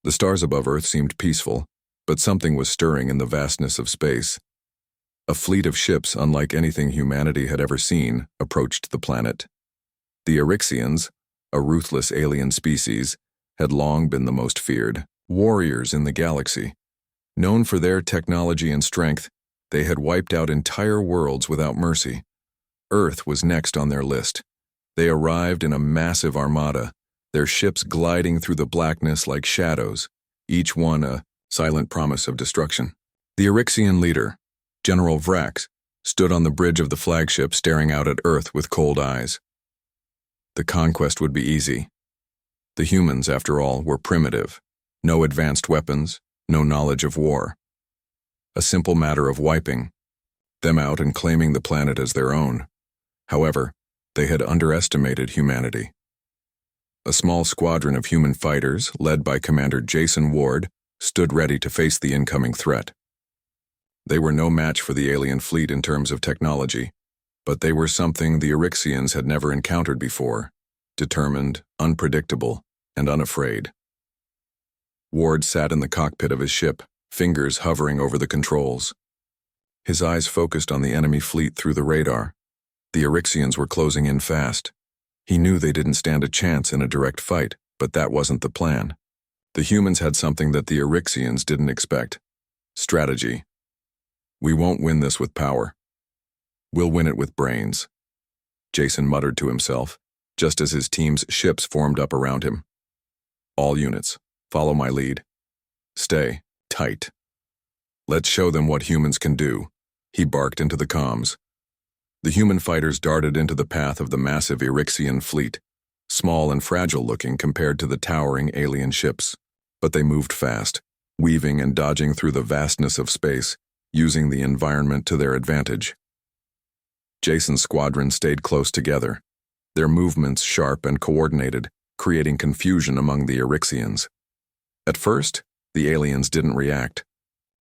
The stars above Earth seemed peaceful, but something was stirring in the vastness of space. A fleet of ships unlike anything humanity had ever seen approached the planet. The Eryxians, a ruthless alien species, had long been the most feared warriors in the galaxy. Known for their technology and strength, they had wiped out entire worlds without mercy. Earth was next on their list. They arrived in a massive armada, their ships gliding through the blackness like shadows, each one a silent promise of destruction. The Eryxian leader, General Vrax, stood on the bridge of the flagship staring out at Earth with cold eyes. The conquest would be easy. The humans, after all, were primitive. No advanced weapons, no knowledge of war. A simple matter of wiping them out and claiming the planet as their own. However, they had underestimated humanity. A small squadron of human fighters, led by Commander Jason Ward, stood ready to face the incoming threat. They were no match for the alien fleet in terms of technology, but they were something the Eryxians had never encountered before, determined, unpredictable, and unafraid. Ward sat in the cockpit of his ship, fingers hovering over the controls. His eyes focused on the enemy fleet through the radar. The Eryxians were closing in fast. He knew they didn't stand a chance in a direct fight, but that wasn't the plan. The humans had something that the Eryxians didn't expect. Strategy. "We won't win this with power. We'll win it with brains," Jason muttered to himself, just as his team's ships formed up around him. "All units, follow my lead. Stay tight. Let's show them what humans can do," he barked into the comms. The human fighters darted into the path of the massive Eryxian fleet, small and fragile-looking compared to the towering alien ships. But they moved fast, weaving and dodging through the vastness of space, using the environment to their advantage. Jason's squadron stayed close together, their movements sharp and coordinated, creating confusion among the Eryxians. At first, the aliens didn't react.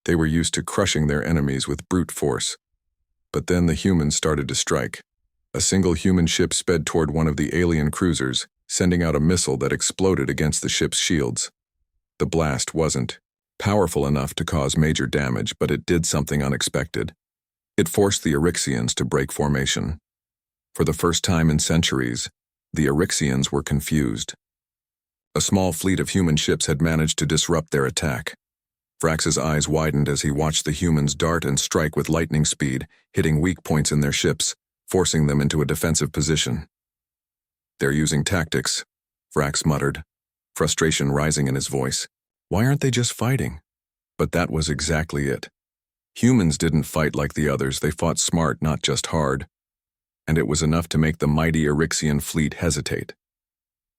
They were used to crushing their enemies with brute force. But then the humans started to strike. A single human ship sped toward one of the alien cruisers, sending out a missile that exploded against the ship's shields. The blast wasn't powerful enough to cause major damage, but it did something unexpected. It forced the Eryxians to break formation. For the first time in centuries, the Eryxians were confused. A small fleet of human ships had managed to disrupt their attack. Vrax's eyes widened as he watched the humans dart and strike with lightning speed, hitting weak points in their ships, forcing them into a defensive position. "They're using tactics," Vrax muttered, frustration rising in his voice. Why aren't they just fighting? But that was exactly it. Humans didn't fight like the others, they fought smart, not just hard. And it was enough to make the mighty Eryxian fleet hesitate.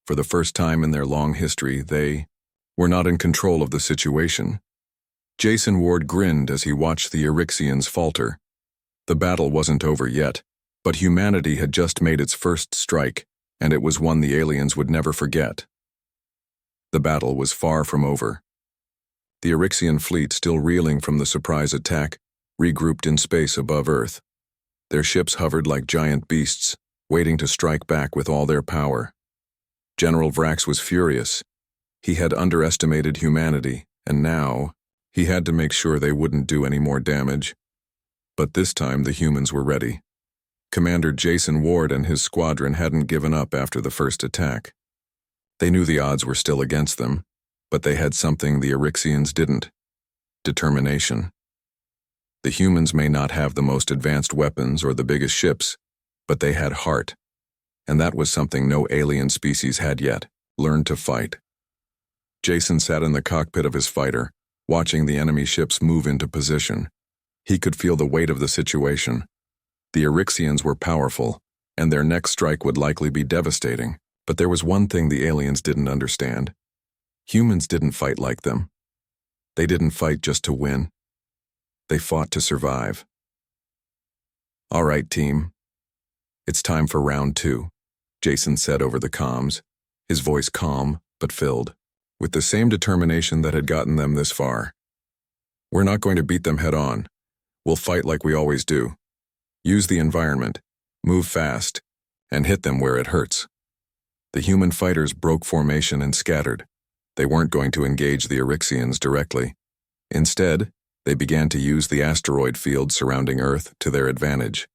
For the first time in their long history, they were not in control of the situation. Jason Ward grinned as he watched the Eryxians falter. The battle wasn't over yet, but humanity had just made its first strike, and it was one the aliens would never forget. The battle was far from over. The Eryxian fleet, still reeling from the surprise attack, regrouped in space above Earth. Their ships hovered like giant beasts, waiting to strike back with all their power. General Vrax was furious. He had underestimated humanity, and now he had to make sure they wouldn't do any more damage. But this time the humans were ready. Commander Jason Ward and his squadron hadn't given up after the first attack. They knew the odds were still against them, but they had something the Eryxians didn't: determination. The humans may not have the most advanced weapons or the biggest ships, but they had heart, and that was something no alien species had yet: learned to fight. Jason sat in the cockpit of his fighter, watching the enemy ships move into position. He could feel the weight of the situation. The Eryxians were powerful, and their next strike would likely be devastating. But there was one thing the aliens didn't understand. Humans didn't fight like them. They didn't fight just to win. They fought to survive. "All right, team. It's time for round 2, Jason said over the comms, his voice calm but filled with the same determination that had gotten them this far. "We're not going to beat them head on. We'll fight like we always do. Use the environment, move fast, and hit them where it hurts." The human fighters broke formation and scattered, They weren't going to engage the Eryxians directly. Instead, they began to use the asteroid field surrounding Earth to their advantage.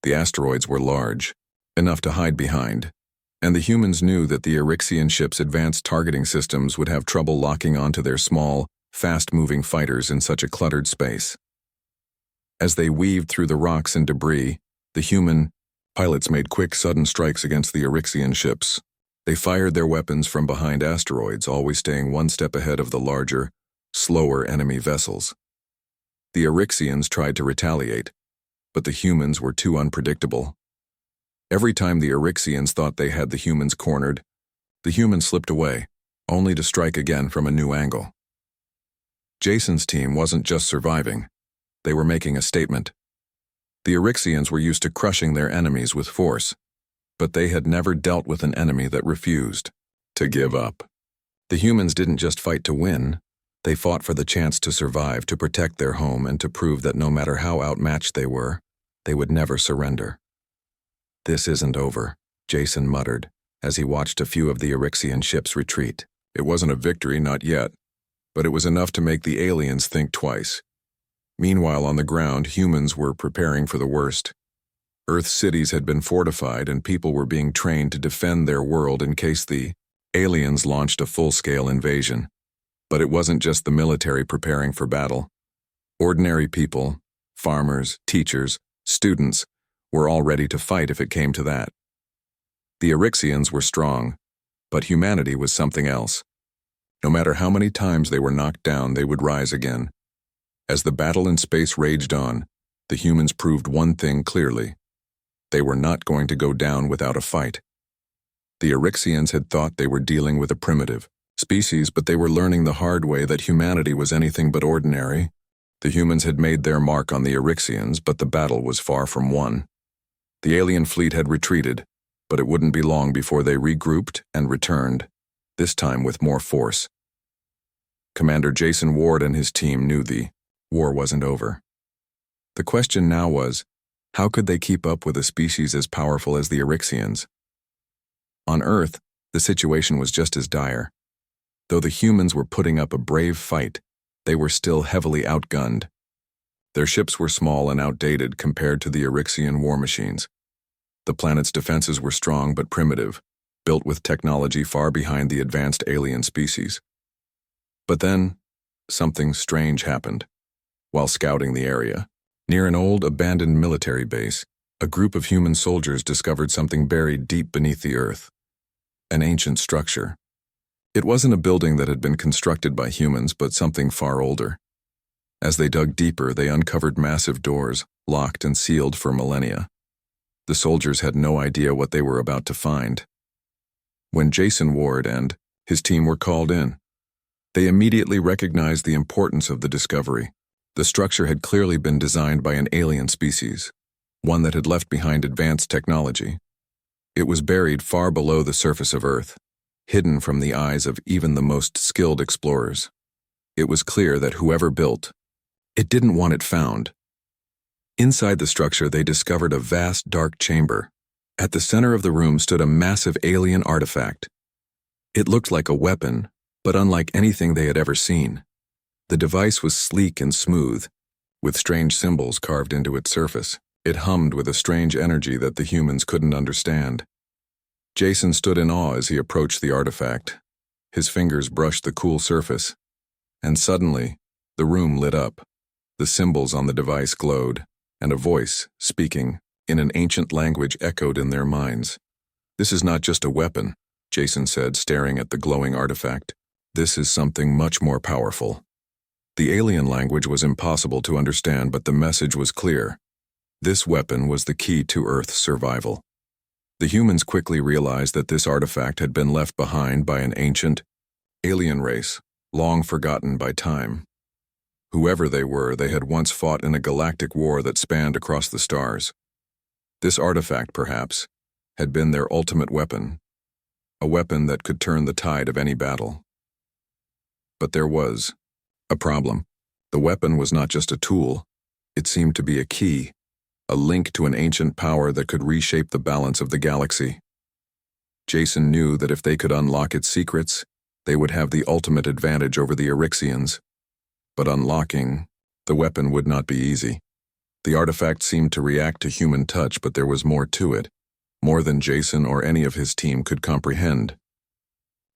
The asteroids were large, enough to hide behind, and the humans knew that the Eryxian ships' advanced targeting systems would have trouble locking onto their small, fast-moving fighters in such a cluttered space. As they weaved through the rocks and debris, the human pilots made quick, sudden strikes against the Eryxian ships. They fired their weapons from behind asteroids, always staying one step ahead of the larger, slower enemy vessels. The Eryxians tried to retaliate, but the humans were too unpredictable. Every time the Eryxians thought they had the humans cornered, the humans slipped away, only to strike again from a new angle. Jason's team wasn't just surviving, they were making a statement. The Eryxians were used to crushing their enemies with force, but they had never dealt with an enemy that refused to give up. The humans didn't just fight to win, they fought for the chance to survive, to protect their home, and to prove that no matter how outmatched they were, they would never surrender. "This isn't over," Jason muttered, as he watched a few of the Eryxian ships retreat. It wasn't a victory, not yet, but it was enough to make the aliens think twice. Meanwhile, on the ground, humans were preparing for the worst. Earth's cities had been fortified, and people were being trained to defend their world in case the aliens launched a full-scale invasion. But it wasn't just the military preparing for battle. Ordinary people, farmers, teachers, students, were all ready to fight if it came to that. The Eryxians were strong, but humanity was something else. No matter how many times they were knocked down, they would rise again. As the battle in space raged on, the humans proved one thing clearly. They were not going to go down without a fight. The Eryxians had thought they were dealing with a primitive species, but they were learning the hard way that humanity was anything but ordinary. The humans had made their mark on the Eryxians, but the battle was far from won. The alien fleet had retreated, but it wouldn't be long before they regrouped and returned, this time with more force. Commander Jason Ward and his team knew the war wasn't over. The question now was, how could they keep up with a species as powerful as the Eryxians? On Earth, the situation was just as dire. Though the humans were putting up a brave fight, they were still heavily outgunned. Their ships were small and outdated compared to the Eryxian war machines. The planet's defenses were strong but primitive, built with technology far behind the advanced alien species. But then, something strange happened. While scouting the area, near an old, abandoned military base, a group of human soldiers discovered something buried deep beneath the earth. An ancient structure. It wasn't a building that had been constructed by humans, but something far older. As they dug deeper, they uncovered massive doors, locked and sealed for millennia. The soldiers had no idea what they were about to find. When Jason Ward and his team were called in, they immediately recognized the importance of the discovery. The structure had clearly been designed by an alien species, one that had left behind advanced technology. It was buried far below the surface of Earth, hidden from the eyes of even the most skilled explorers. It was clear that whoever built it didn't want it found. Inside the structure, they discovered a vast, dark chamber. At the center of the room stood a massive alien artifact. It looked like a weapon, but unlike anything they had ever seen. The device was sleek and smooth, with strange symbols carved into its surface. It hummed with a strange energy that the humans couldn't understand. Jason stood in awe as he approached the artifact. His fingers brushed the cool surface, and suddenly, the room lit up. The symbols on the device glowed, and a voice, speaking in an ancient language, echoed in their minds. "This is not just a weapon," Jason said, staring at the glowing artifact. "This is something much more powerful." The alien language was impossible to understand, but the message was clear. This weapon was the key to Earth's survival. The humans quickly realized that this artifact had been left behind by an ancient alien race, long forgotten by time. Whoever they were, they had once fought in a galactic war that spanned across the stars. This artifact, perhaps, had been their ultimate weapon, a weapon that could turn the tide of any battle. But there was a problem. The weapon was not just a tool. It seemed to be a key, a link to an ancient power that could reshape the balance of the galaxy. Jason knew that if they could unlock its secrets, they would have the ultimate advantage over the Eryxians. But unlocking the weapon would not be easy. The artifact seemed to react to human touch, but there was more to it, more than Jason or any of his team could comprehend.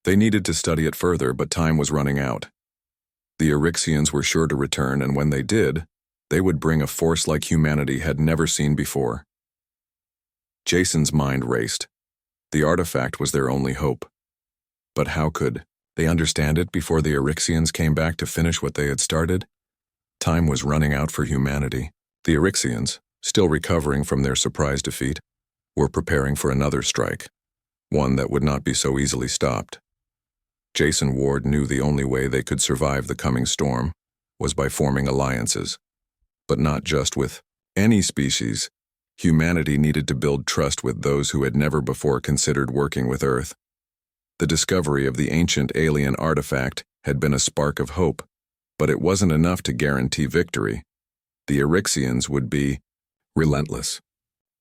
They needed to study it further, but time was running out. The Eryxians were sure to return, and when they did, they would bring a force like humanity had never seen before. Jason's mind raced. The artifact was their only hope. But how could they understand it before the Eryxians came back to finish what they had started? Time was running out for humanity. The Eryxians, still recovering from their surprise defeat, were preparing for another strike, one that would not be so easily stopped. Jason Ward knew the only way they could survive the coming storm was by forming alliances. But not just with any species. Humanity needed to build trust with those who had never before considered working with Earth. The discovery of the ancient alien artifact had been a spark of hope, but it wasn't enough to guarantee victory. The Eryxians would be relentless.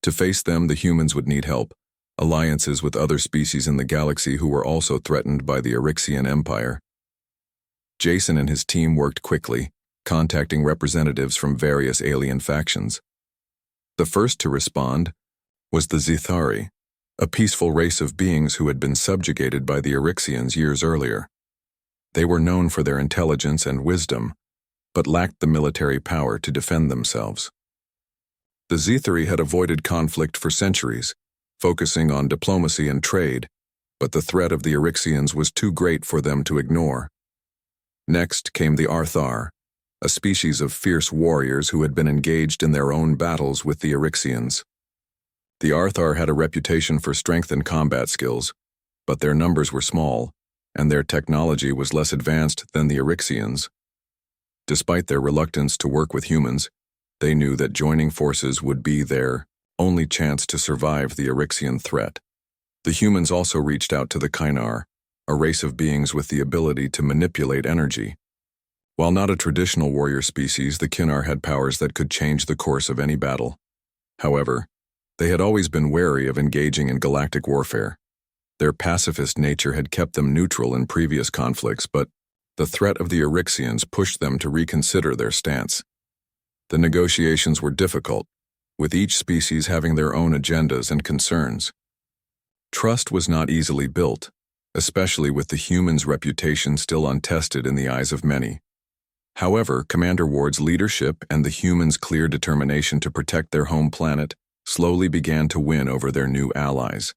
To face them, the humans would need help, alliances with other species in the galaxy who were also threatened by the Eryxian Empire. Jason and his team worked quickly, contacting representatives from various alien factions. The first to respond was the Zithari, a peaceful race of beings who had been subjugated by the Eryxians years earlier. They were known for their intelligence and wisdom, but lacked the military power to defend themselves. The Zithari had avoided conflict for centuries, focusing on diplomacy and trade, but the threat of the Eryxians was too great for them to ignore. Next came the Arthar, a species of fierce warriors who had been engaged in their own battles with the Eryxians. The Arthar had a reputation for strength and combat skills, but their numbers were small, and their technology was less advanced than the Eryxians. Despite their reluctance to work with humans, they knew that joining forces would be their only chance to survive the Eryxian threat. The humans also reached out to the Kynar, a race of beings with the ability to manipulate energy. While not a traditional warrior species, the Kynar had powers that could change the course of any battle. However, they had always been wary of engaging in galactic warfare. Their pacifist nature had kept them neutral in previous conflicts, but the threat of the Eryxians pushed them to reconsider their stance. The negotiations were difficult, with each species having their own agendas and concerns. Trust was not easily built, especially with the humans' reputation still untested in the eyes of many. However, Commander Ward's leadership and the humans' clear determination to protect their home planet slowly began to win over their new allies.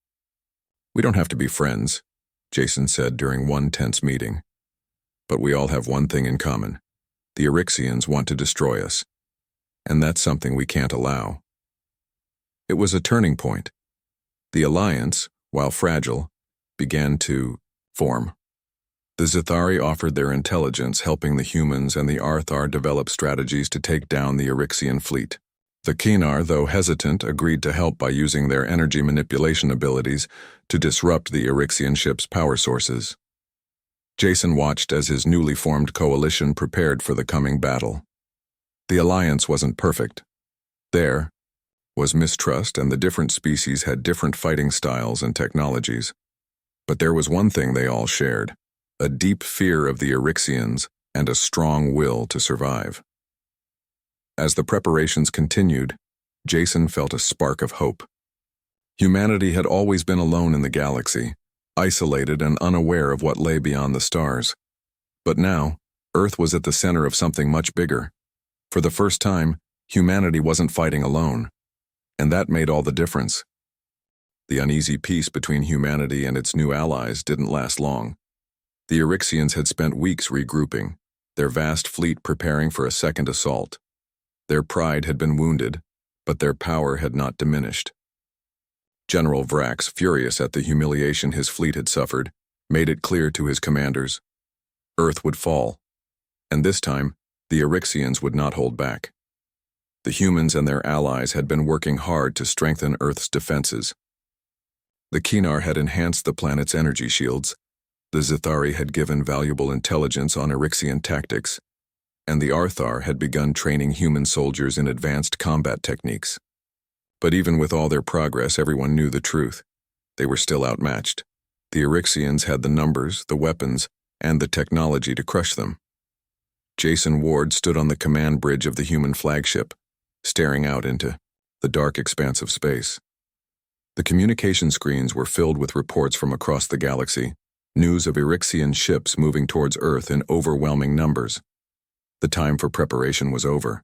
"We don't have to be friends," Jason said during one tense meeting. "But we all have one thing in common. The Eryxians want to destroy us. And that's something we can't allow." It was a turning point. The alliance, while fragile, began to form. The Zithari offered their intelligence, helping the humans and the Arthar develop strategies to take down the Eryxian fleet. The Kynar, though hesitant, agreed to help by using their energy manipulation abilities to disrupt the Eryxian ship's power sources. Jason watched as his newly formed coalition prepared for the coming battle. The alliance wasn't perfect. There was mistrust, and the different species had different fighting styles and technologies. But there was one thing they all shared: a deep fear of the Eryxians and a strong will to survive. As the preparations continued, Jason felt a spark of hope. Humanity had always been alone in the galaxy, isolated and unaware of what lay beyond the stars. But now, Earth was at the center of something much bigger. For the first time, humanity wasn't fighting alone, and that made all the difference. The uneasy peace between humanity and its new allies didn't last long. The Eryxians had spent weeks regrouping, their vast fleet preparing for a second assault. Their pride had been wounded, but their power had not diminished. General Vrax, furious at the humiliation his fleet had suffered, made it clear to his commanders: Earth would fall, and this time, the Eryxians would not hold back. The humans and their allies had been working hard to strengthen Earth's defenses. The Kynar had enhanced the planet's energy shields, the Zithari had given valuable intelligence on Eryxian tactics, and the Arthar had begun training human soldiers in advanced combat techniques. But even with all their progress, everyone knew the truth. They were still outmatched. The Eryxians had the numbers, the weapons, and the technology to crush them. Jason Ward stood on the command bridge of the human flagship, staring out into the dark expanse of space. The communication screens were filled with reports from across the galaxy, news of Eryxian ships moving towards Earth in overwhelming numbers. The time for preparation was over.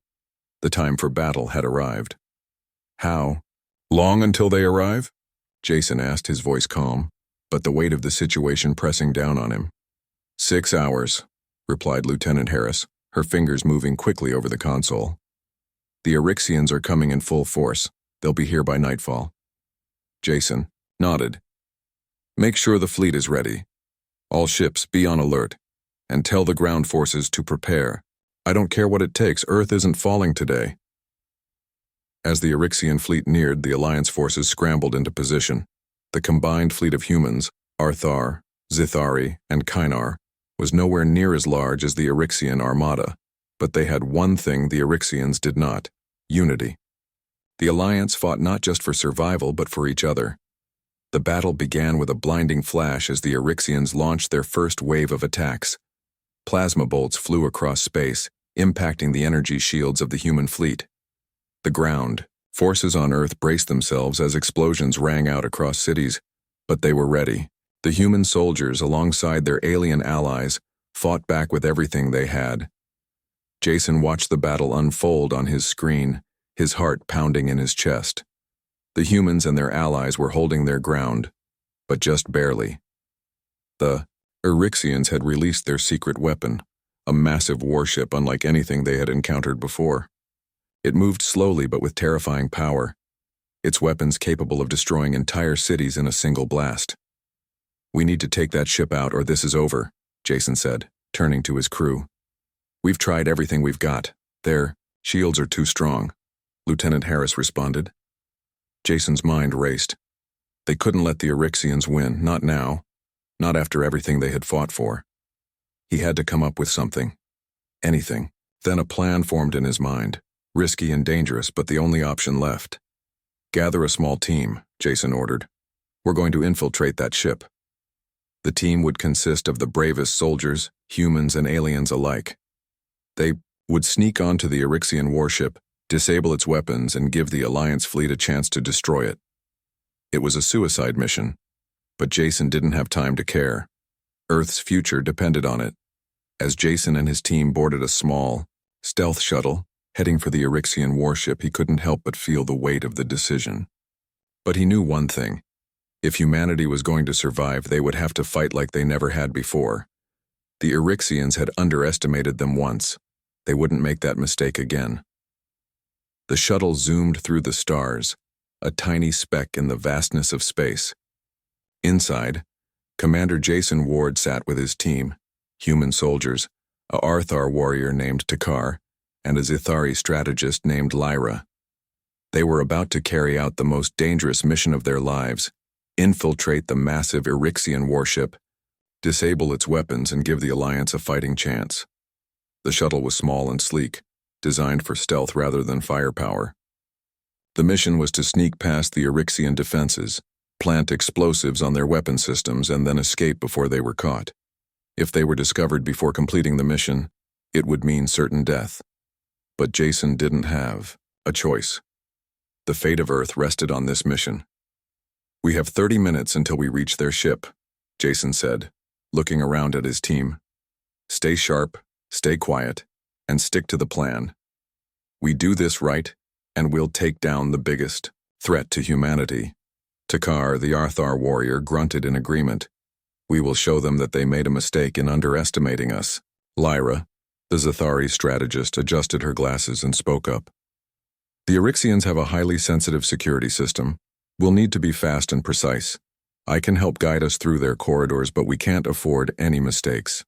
The time for battle had arrived. How long until they arrive? Jason asked, his voice calm, but the weight of the situation pressing down on him. 6 hours, replied Lieutenant Harris, her fingers moving quickly over the console. The Eryxians are coming in full force. They'll be here by nightfall. Jason nodded. Make sure the fleet is ready. All ships be on alert, and tell the ground forces to prepare. I don't care what it takes, Earth isn't falling today. As the Eryxian fleet neared, the Alliance forces scrambled into position. The combined fleet of humans, Arthar, Zithari, and Kynar, was nowhere near as large as the Eryxian armada, but they had one thing the Eryxians did not: unity. The Alliance fought not just for survival but for each other. The battle began with a blinding flash as the Eryxians launched their first wave of attacks. Plasma bolts flew across space, impacting the energy shields of the human fleet. The ground forces on Earth braced themselves as explosions rang out across cities, but they were ready. The human soldiers, alongside their alien allies, fought back with everything they had. Jason watched the battle unfold on his screen, his heart pounding in his chest. The humans and their allies were holding their ground, but just barely. The Eryxians had released their secret weapon, a massive warship unlike anything they had encountered before. It moved slowly but with terrifying power, its weapons capable of destroying entire cities in a single blast. We need to take that ship out or this is over, Jason said, turning to his crew. We've tried everything we've got. Their shields are too strong, Lieutenant Harris responded. Jason's mind raced. They couldn't let the Eryxians win, not now, not after everything they had fought for. He had to come up with something. Anything. Then a plan formed in his mind, risky and dangerous, but the only option left. Gather a small team, Jason ordered. We're going to infiltrate that ship. The team would consist of the bravest soldiers, humans and aliens alike. They would sneak onto the Eryxian warship, disable its weapons, and give the Alliance fleet a chance to destroy it. It was a suicide mission, but Jason didn't have time to care. Earth's future depended on it. As Jason and his team boarded a small, stealth shuttle, heading for the Eryxian warship, he couldn't help but feel the weight of the decision. But he knew one thing. If humanity was going to survive, they would have to fight like they never had before. The Eryxians had underestimated them once. They wouldn't make that mistake again. The shuttle zoomed through the stars, a tiny speck in the vastness of space. Inside, Commander Jason Ward sat with his team, human soldiers, a Arthar warrior named Takar, and a Zithari strategist named Lyra. They were about to carry out the most dangerous mission of their lives: infiltrate the massive Eryxian warship, disable its weapons, and give the Alliance a fighting chance. The shuttle was small and sleek, designed for stealth rather than firepower. The mission was to sneak past the Eryxian defenses, plant explosives on their weapon systems, and then escape before they were caught. If they were discovered before completing the mission, it would mean certain death. But Jason didn't have a choice. The fate of Earth rested on this mission. We have 30 minutes until we reach their ship, Jason said, looking around at his team. Stay sharp, stay quiet, and stick to the plan. We do this right, and we'll take down the biggest threat to humanity. Takar, the Arthar warrior, grunted in agreement. We will show them that they made a mistake in underestimating us. Lyra, the Zithari strategist, adjusted her glasses and spoke up. The Eryxians have a highly sensitive security system. We'll need to be fast and precise. I can help guide us through their corridors, but we can't afford any mistakes.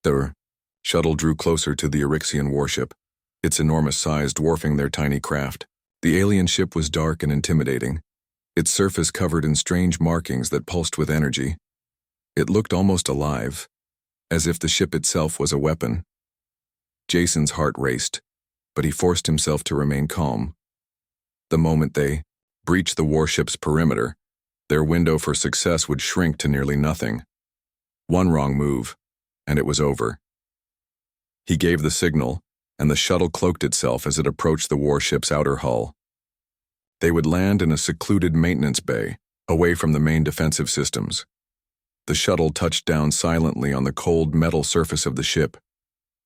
The shuttle drew closer to the Eryxian warship, its enormous size dwarfing their tiny craft. The alien ship was dark and intimidating, its surface covered in strange markings that pulsed with energy. It looked almost alive, as if the ship itself was a weapon. Jason's heart raced, but he forced himself to remain calm. The moment they breached the warship's perimeter, their window for success would shrink to nearly nothing. One wrong move, and it was over. He gave the signal, and the shuttle cloaked itself as it approached the warship's outer hull. They would land in a secluded maintenance bay, away from the main defensive systems. The shuttle touched down silently on the cold metal surface of the ship.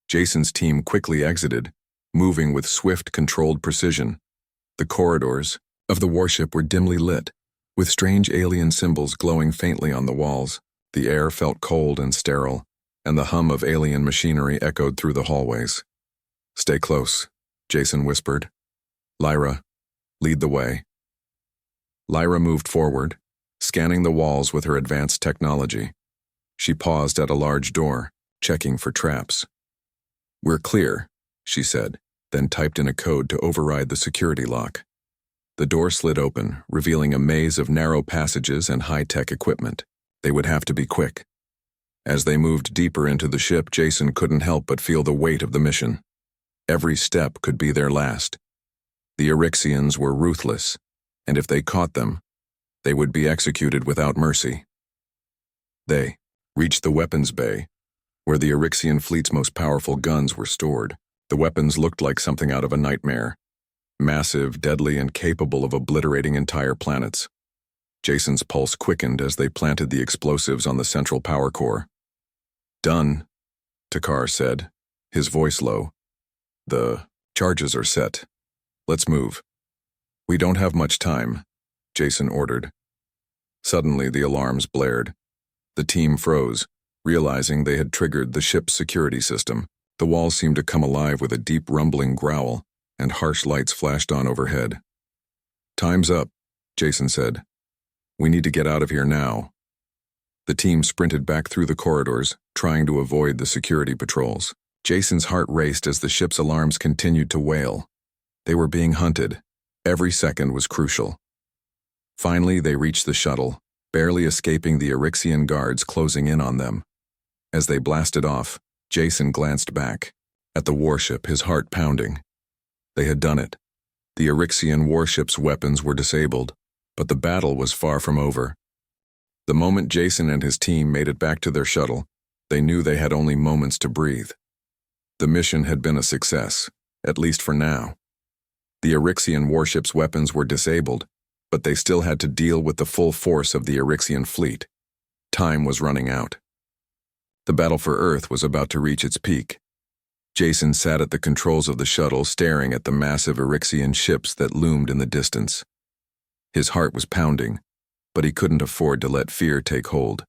Jason's team quickly exited, moving with swift, controlled precision. The corridors of the warship were dimly lit, with strange alien symbols glowing faintly on the walls. The air felt cold and sterile, and the hum of alien machinery echoed through the hallways. "Stay close," Jason whispered. "Lyra, lead the way." Lyra moved forward, scanning the walls with her advanced technology. She paused at a large door, checking for traps. "We're clear," she said, then typed in a code to override the security lock. The door slid open, revealing a maze of narrow passages and high-tech equipment. They would have to be quick. As they moved deeper into the ship, Jason couldn't help but feel the weight of the mission. Every step could be their last. The Eryxians were ruthless, and if they caught them, they would be executed without mercy. They reached the weapons bay, where the Eryxian fleet's most powerful guns were stored. The weapons looked like something out of a nightmare. Massive, deadly, and capable of obliterating entire planets. Jason's pulse quickened as they planted the explosives on the central power core. "Done," Takar said, his voice low. "The charges are set. Let's move." "We don't have much time," Jason ordered. Suddenly, the alarms blared. The team froze, realizing they had triggered the ship's security system. The walls seemed to come alive with a deep rumbling growl, and harsh lights flashed on overhead. "Time's up," Jason said. "We need to get out of here now." The team sprinted back through the corridors, trying to avoid the security patrols. Jason's heart raced as the ship's alarms continued to wail. They were being hunted. Every second was crucial. Finally, they reached the shuttle, barely escaping the Eryxian guards closing in on them. As they blasted off, Jason glanced back at the warship, his heart pounding. They had done it. The Eryxian warship's weapons were disabled, but the battle was far from over. The moment Jason and his team made it back to their shuttle, they knew they had only moments to breathe. The mission had been a success, at least for now. The Eryxian warship's weapons were disabled, but they still had to deal with the full force of the Eryxian fleet. Time was running out. The battle for Earth was about to reach its peak. Jason sat at the controls of the shuttle, staring at the massive Eryxian ships that loomed in the distance. His heart was pounding, but he couldn't afford to let fear take hold.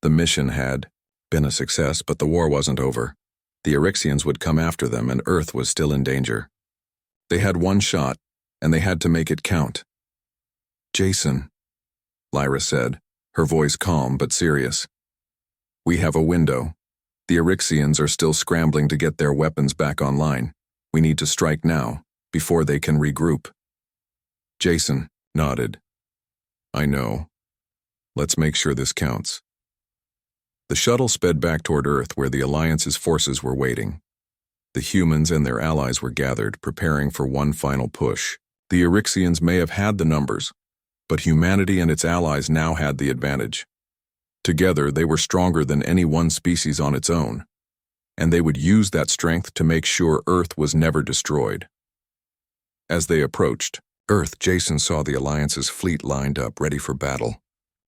The mission had been a success, but the war wasn't over. The Eryxians would come after them, and Earth was still in danger. They had one shot, and they had to make it count. "Jason," Lyra said, her voice calm but serious. "We have a window. The Eryxians are still scrambling to get their weapons back online. We need to strike now, before they can regroup." Jason nodded. "I know. Let's make sure this counts." The shuttle sped back toward Earth, where the Alliance's forces were waiting. The humans and their allies were gathered, preparing for one final push. The Eryxians may have had the numbers, but humanity and its allies now had the advantage. Together, they were stronger than any one species on its own, and they would use that strength to make sure Earth was never destroyed. As they approached Earth, Jason saw the Alliance's fleet lined up, ready for battle.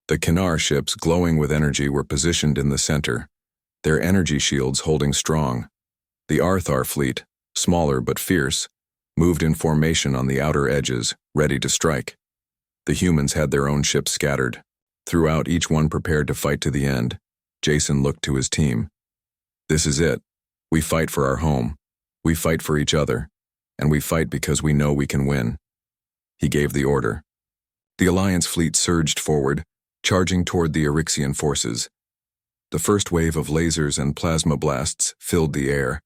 The Kinar ships, glowing with energy, were positioned in the center, their energy shields holding strong. The Arthar fleet, smaller but fierce, moved in formation on the outer edges, ready to strike. The humans had their own ships scattered. Throughout, each one prepared to fight to the end. Jason looked to his team. "This is it. We fight for our home. We fight for each other. And we fight because we know we can win." He gave the order. The Alliance fleet surged forward, charging toward the Eryxian forces. The first wave of lasers and plasma blasts filled the air,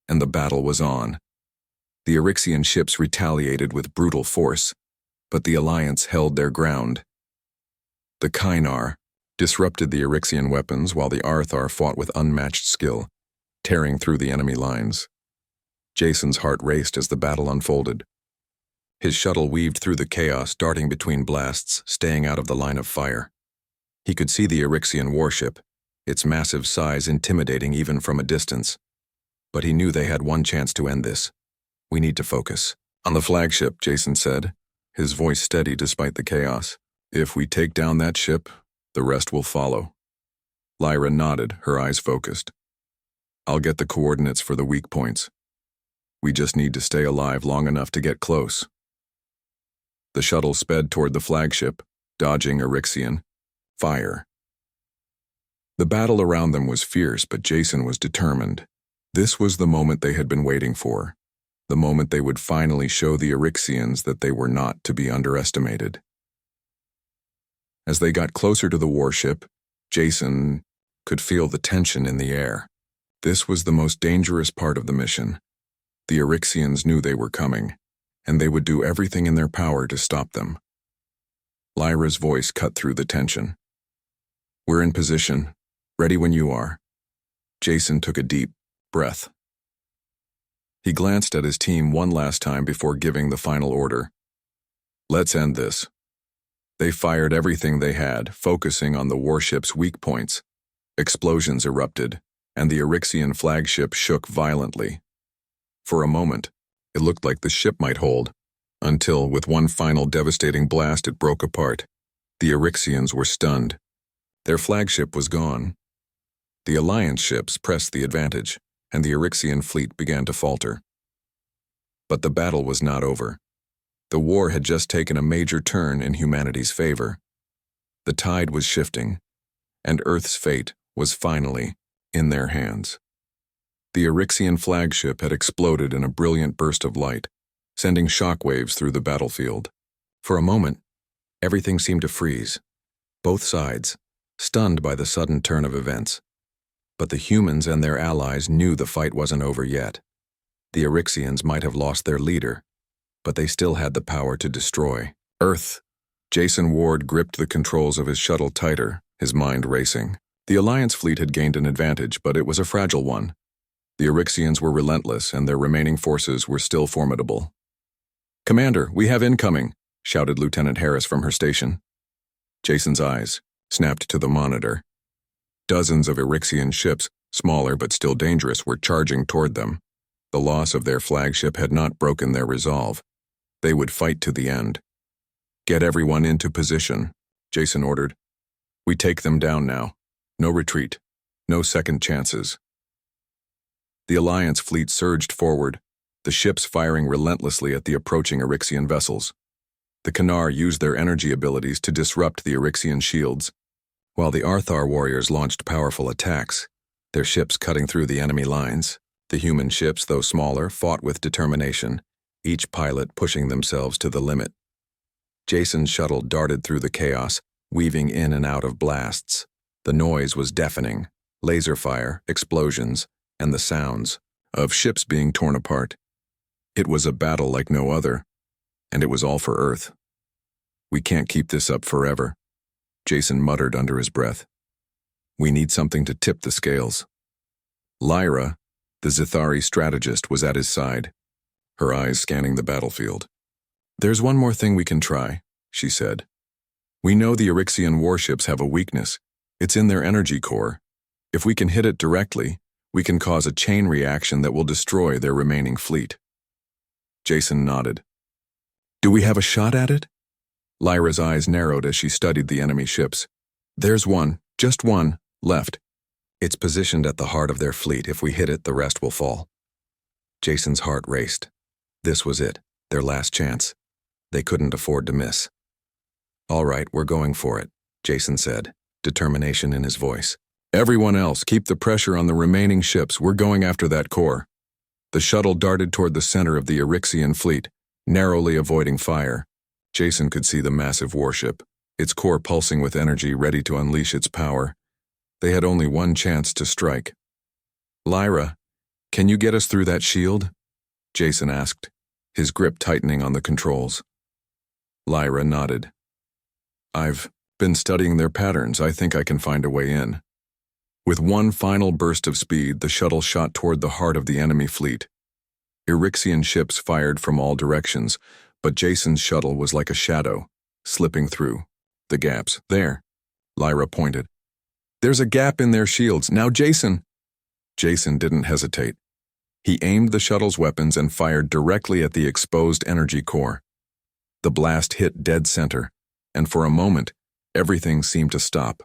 and the battle was on. The Eryxian ships retaliated with brutal force, but the Alliance held their ground. The Kinar disrupted the Eryxian weapons while the Arthar fought with unmatched skill, tearing through the enemy lines. Jason's heart raced as the battle unfolded. His shuttle weaved through the chaos, darting between blasts, staying out of the line of fire. He could see the Eryxian warship, its massive size intimidating even from a distance. But he knew they had one chance to end this. "We need to focus." "On the flagship," Jason said, his voice steady despite the chaos. "If we take down that ship, the rest will follow." Lyra nodded, her eyes focused. "I'll get the coordinates for the weak points. We just need to stay alive long enough to get close." The shuttle sped toward the flagship, dodging Orixian fire. The battle around them was fierce, but Jason was determined. This was the moment they had been waiting for, the moment they would finally show the Orixians that they were not to be underestimated. As they got closer to the warship, Jason could feel the tension in the air. This was the most dangerous part of the mission. The Orixians knew they were coming, and they would do everything in their power to stop them. Lyra's voice cut through the tension. "We're in position. Ready when you are." Jason took a deep breath. He glanced at his team one last time before giving the final order. "Let's end this." They fired everything they had, focusing on the warship's weak points. Explosions erupted, and the Orixian flagship shook violently. For a moment, it looked like the ship might hold, until, with one final devastating blast, it broke apart. The Orixians were stunned. Their flagship was gone. The Alliance ships pressed the advantage, and the Orixian fleet began to falter. But the battle was not over. The war had just taken a major turn in humanity's favor. The tide was shifting, and Earth's fate was finally in their hands. The Orixian flagship had exploded in a brilliant burst of light, sending shockwaves through the battlefield. For a moment, everything seemed to freeze. Both sides, stunned by the sudden turn of events. But the humans and their allies knew the fight wasn't over yet. The Orixians might have lost their leader, but they still had the power to destroy. Earth. Jason Ward gripped the controls of his shuttle tighter, his mind racing. The Alliance fleet had gained an advantage, but it was a fragile one. The Orixians were relentless, and their remaining forces were still formidable. "Commander, we have incoming," shouted Lieutenant Harris from her station. Jason's eyes snapped to the monitor. Dozens of Orixian ships, smaller but still dangerous, were charging toward them. The loss of their flagship had not broken their resolve. They would fight to the end. "Get everyone into position," Jason ordered. "We take them down now. No retreat. No second chances." The Alliance fleet surged forward, the ships firing relentlessly at the approaching Orixian vessels. The Kanar used their energy abilities to disrupt the Orixian shields, while the Arthar warriors launched powerful attacks, their ships cutting through the enemy lines. The human ships, though smaller, fought with determination, each pilot pushing themselves to the limit. Jason's shuttle darted through the chaos, weaving in and out of blasts. The noise was deafening, laser fire, explosions, and the sounds of ships being torn apart. It was a battle like no other, and it was all for Earth. "We can't keep this up forever," Jason muttered under his breath. "We need something to tip the scales." Lyra, the Zithari strategist, was at his side, her eyes scanning the battlefield. "There's one more thing we can try," she said. "We know the Orixian warships have a weakness. It's in their energy core. If we can hit it directly, we can cause a chain reaction that will destroy their remaining fleet." Jason nodded. "Do we have a shot at it?" Lyra's eyes narrowed as she studied the enemy ships. "There's one, just one, left. It's positioned at the heart of their fleet. If we hit it, the rest will fall." Jason's heart raced. This was it, their last chance. They couldn't afford to miss. "All right, we're going for it," Jason said, determination in his voice. "Everyone else, keep the pressure on the remaining ships. We're going after that core." The shuttle darted toward the center of the Orixian fleet, narrowly avoiding fire. Jason could see the massive warship, its core pulsing with energy, ready to unleash its power. They had only one chance to strike. "Lyra, can you get us through that shield?" Jason asked, his grip tightening on the controls. Lyra nodded. "I've been studying their patterns. I think I can find a way in." With one final burst of speed, the shuttle shot toward the heart of the enemy fleet. Orixian ships fired from all directions, but Jason's shuttle was like a shadow, slipping through the gaps. "There," Lyra pointed. There's a gap in their shields. Now, Jason! Jason didn't hesitate. He aimed the shuttle's weapons and fired directly at the exposed energy core. The blast hit dead center, and for a moment, everything seemed to stop.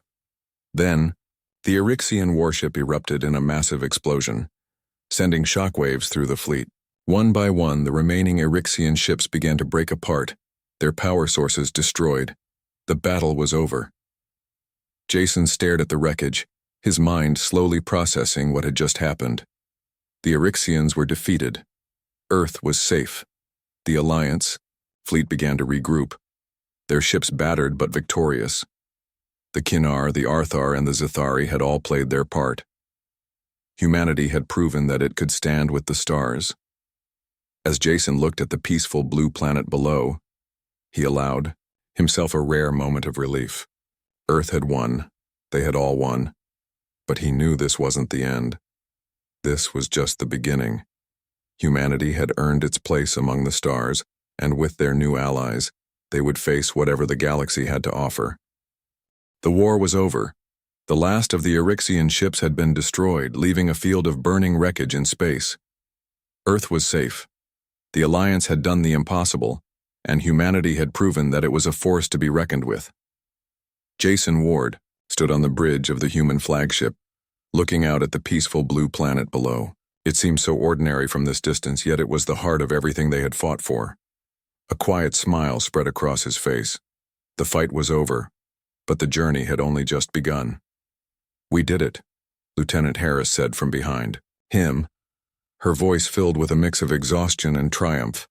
Then, the Eryxian warship erupted in a massive explosion, sending shockwaves through the fleet. One by one, the remaining Eryxian ships began to break apart, their power sources destroyed. The battle was over. Jason stared at the wreckage, his mind slowly processing what had just happened. The Eryxians were defeated. Earth was safe. The Alliance fleet began to regroup, their ships battered but victorious. The Kinnar, the Arthar, and the Zithari had all played their part. Humanity had proven that it could stand with the stars. As Jason looked at the peaceful blue planet below, he allowed himself a rare moment of relief. Earth had won. They had all won. But he knew this wasn't the end. This was just the beginning. Humanity had earned its place among the stars, and with their new allies, they would face whatever the galaxy had to offer. The war was over. The last of the Eryxian ships had been destroyed, leaving a field of burning wreckage in space. Earth was safe. The Alliance had done the impossible, and humanity had proven that it was a force to be reckoned with. Jason Ward stood on the bridge of the human flagship, looking out at the peaceful blue planet below. It seemed so ordinary from this distance, yet it was the heart of everything they had fought for. A quiet smile spread across his face. The fight was over, but the journey had only just begun. "We did it," Lieutenant Harris said from behind him, her voice filled with a mix of exhaustion and triumph.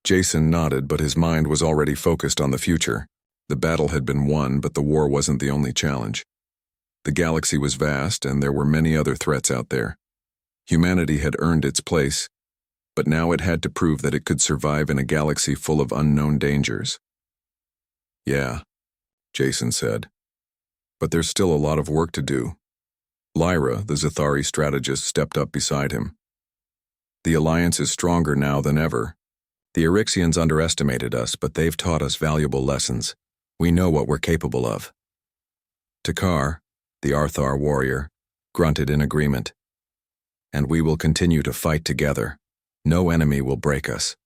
Jason nodded, but his mind was already focused on the future. The battle had been won, but the war wasn't the only challenge. The galaxy was vast, and there were many other threats out there. Humanity had earned its place, but now it had to prove that it could survive in a galaxy full of unknown dangers. "Yeah," Jason said, "but there's still a lot of work to do." Lyra, the Zithari strategist, stepped up beside him. "The Alliance is stronger now than ever. The Eryxians underestimated us, but they've taught us valuable lessons. We know what we're capable of." Takar, the Arthar warrior, grunted in agreement. "And we will continue to fight together. No enemy will break us."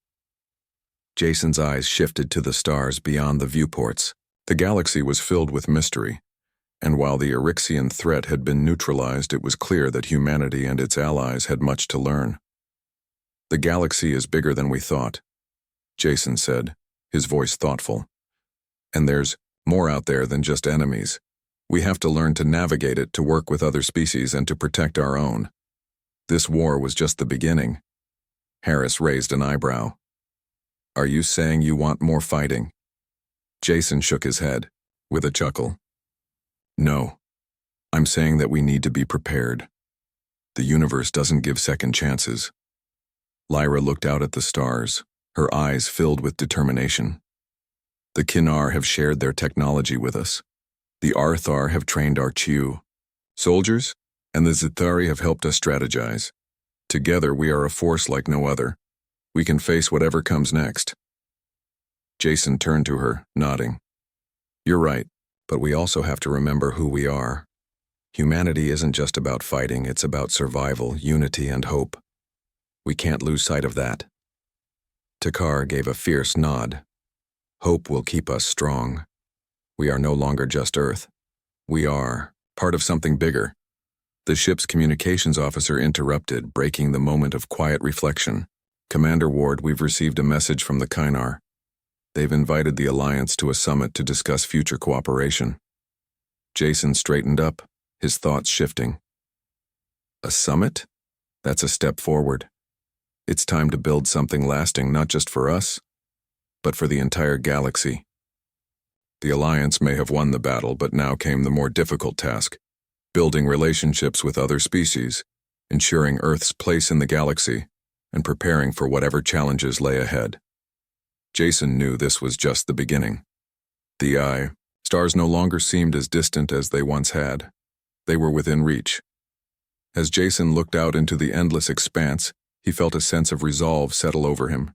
Jason's eyes shifted to the stars beyond the viewports. The galaxy was filled with mystery, and while the Eryxian threat had been neutralized, it was clear that humanity and its allies had much to learn. "The galaxy is bigger than we thought," Jason said, his voice thoughtful. "And there's more out there than just enemies. We have to learn to navigate it, to work with other species, and to protect our own. This war was just the beginning." Harris raised an eyebrow. "Are you saying you want more fighting?" Jason shook his head, with a chuckle. "No. I'm saying that we need to be prepared. The universe doesn't give second chances." Lyra looked out at the stars, her eyes filled with determination. "The Kinnar have shared their technology with us. The Arthar have trained our Chew soldiers, and the Zithari have helped us strategize. Together we are a force like no other. We can face whatever comes next." Jason turned to her, nodding. "You're right, but we also have to remember who we are. Humanity isn't just about fighting, it's about survival, unity, and hope. We can't lose sight of that." Takar gave a fierce nod. "Hope will keep us strong. We are no longer just Earth. We are part of something bigger." The ship's communications officer interrupted, breaking the moment of quiet reflection. "Commander Ward, we've received a message from the Kinnar. They've invited the Alliance to a summit to discuss future cooperation." Jason straightened up, his thoughts shifting. "A summit? That's a step forward. It's time to build something lasting, not just for us, but for the entire galaxy." The Alliance may have won the battle, but now came the more difficult task: building relationships with other species, ensuring Earth's place in the galaxy, and preparing for whatever challenges lay ahead. Jason knew this was just the beginning. The stars no longer seemed as distant as they once had. They were within reach. As Jason looked out into the endless expanse, he felt a sense of resolve settle over him.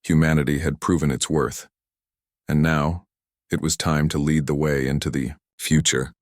Humanity had proven its worth. And now, it was time to lead the way into the future.